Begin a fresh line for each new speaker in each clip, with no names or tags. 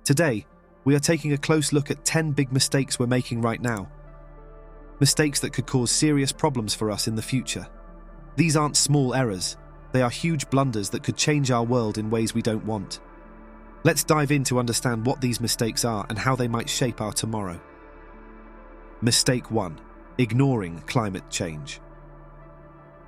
Today, we are taking a close look at 10 big mistakes we're making right now. Mistakes that could cause serious problems for us in the future. These aren't small errors, they are huge blunders that could change our world in ways we don't want. Let's dive in to understand what these mistakes are and how they might shape our tomorrow. Mistake 1. Ignoring climate change.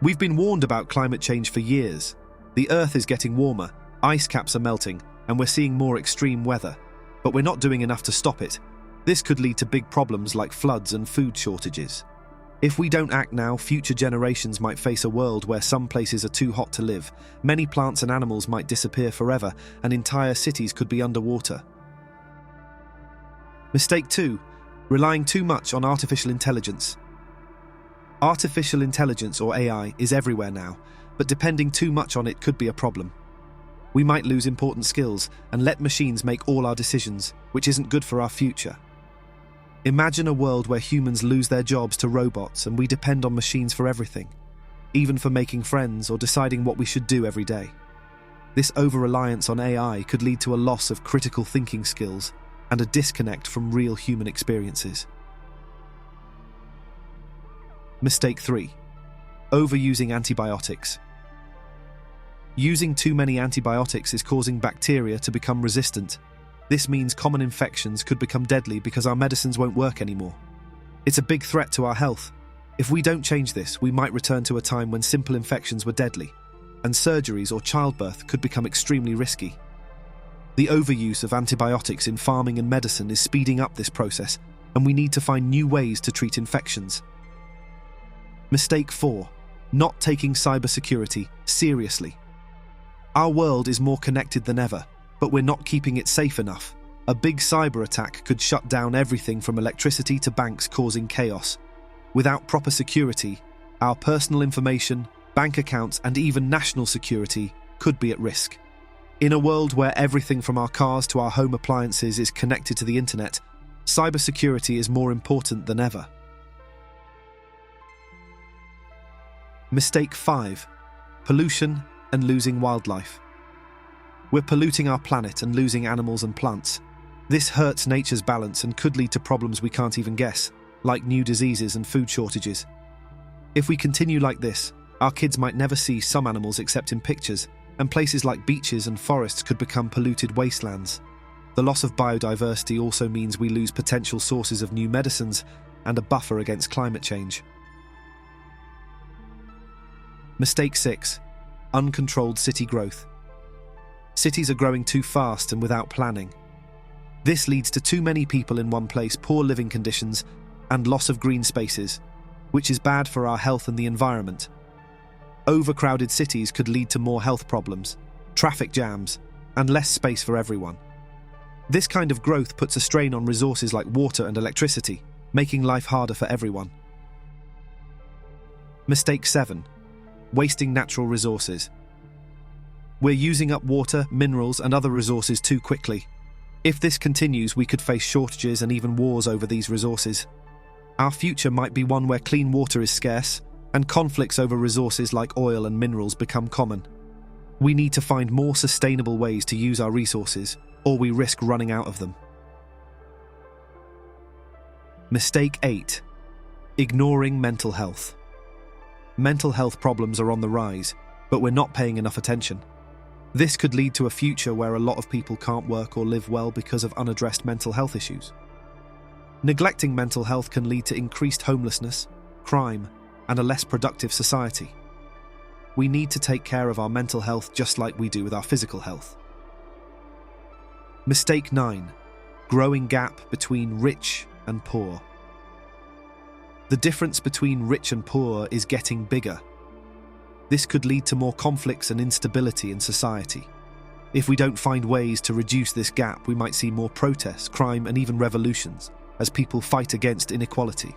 We've been warned about climate change for years. The Earth is getting warmer, ice caps are melting, and we're seeing more extreme weather. But we're not doing enough to stop it. This could lead to big problems like floods and food shortages. If we don't act now, future generations might face a world where some places are too hot to live, many plants and animals might disappear forever, and entire cities could be underwater. Mistake 2. Relying too much on artificial intelligence. Artificial intelligence, or AI, is everywhere now, but depending too much on it could be a problem. We might lose important skills and let machines make all our decisions, which isn't good for our future. Imagine a world where humans lose their jobs to robots and we depend on machines for everything, even for making friends or deciding what we should do every day. This over-reliance on AI could lead to a loss of critical thinking skills and a disconnect from real human experiences. Mistake 3. Overusing antibiotics. Using too many antibiotics is causing bacteria to become resistant. This means common infections could become deadly because our medicines won't work anymore. It's a big threat to our health. If we don't change this, we might return to a time when simple infections were deadly, and surgeries or childbirth could become extremely risky. The overuse of antibiotics in farming and medicine is speeding up this process, and we need to find new ways to treat infections. Mistake 4. Not taking cybersecurity seriously. Our world is more connected than ever, but we're not keeping it safe enough. A big cyber attack could shut down everything from electricity to banks, causing chaos. Without proper security, our personal information, bank accounts, and even national security could be at risk. In a world where everything from our cars to our home appliances is connected to the internet, cybersecurity is more important than ever. Mistake 5. Pollution and losing wildlife. We're polluting our planet and losing animals and plants. This hurts nature's balance and could lead to problems we can't even guess, like new diseases and food shortages. If we continue like this, our kids might never see some animals except in pictures, and places like beaches and forests could become polluted wastelands. The loss of biodiversity also means we lose potential sources of new medicines and a buffer against climate change. Mistake 6. Uncontrolled city growth. Cities are growing too fast and without planning. This leads to too many people in one place, poor living conditions, and loss of green spaces, which is bad for our health and the environment. Overcrowded cities could lead to more health problems, traffic jams, and less space for everyone. This kind of growth puts a strain on resources like water and electricity, making life harder for everyone. Mistake 7. Wasting natural resources. We're using up water, minerals, and other resources too quickly. If this continues, we could face shortages and even wars over these resources. Our future might be one where clean water is scarce, and conflicts over resources like oil and minerals become common. We need to find more sustainable ways to use our resources, or we risk running out of them. Mistake 8. Ignoring mental health. Mental health problems are on the rise, but we're not paying enough attention. This could lead to a future where a lot of people can't work or live well because of unaddressed mental health issues. Neglecting mental health can lead to increased homelessness, crime, and a less productive society. We need to take care of our mental health just like we do with our physical health. Mistake 9. Growing gap between rich and poor. The difference between rich and poor is getting bigger. This could lead to more conflicts and instability in society. If we don't find ways to reduce this gap, we might see more protests, crime, and even revolutions as people fight against inequality.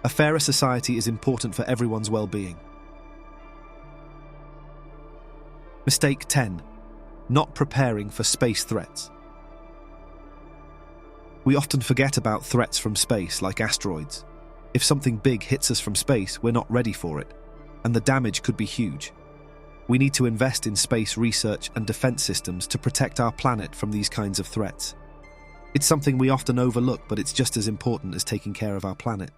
A fairer society is important for everyone's well-being. Mistake 10. Not preparing for space threats. We often forget about threats from space, like asteroids. If something big hits us from space, we're not ready for it, and the damage could be huge. We need to invest in space research and defense systems to protect our planet from these kinds of threats. It's something we often overlook, but it's just as important as taking care of our planet.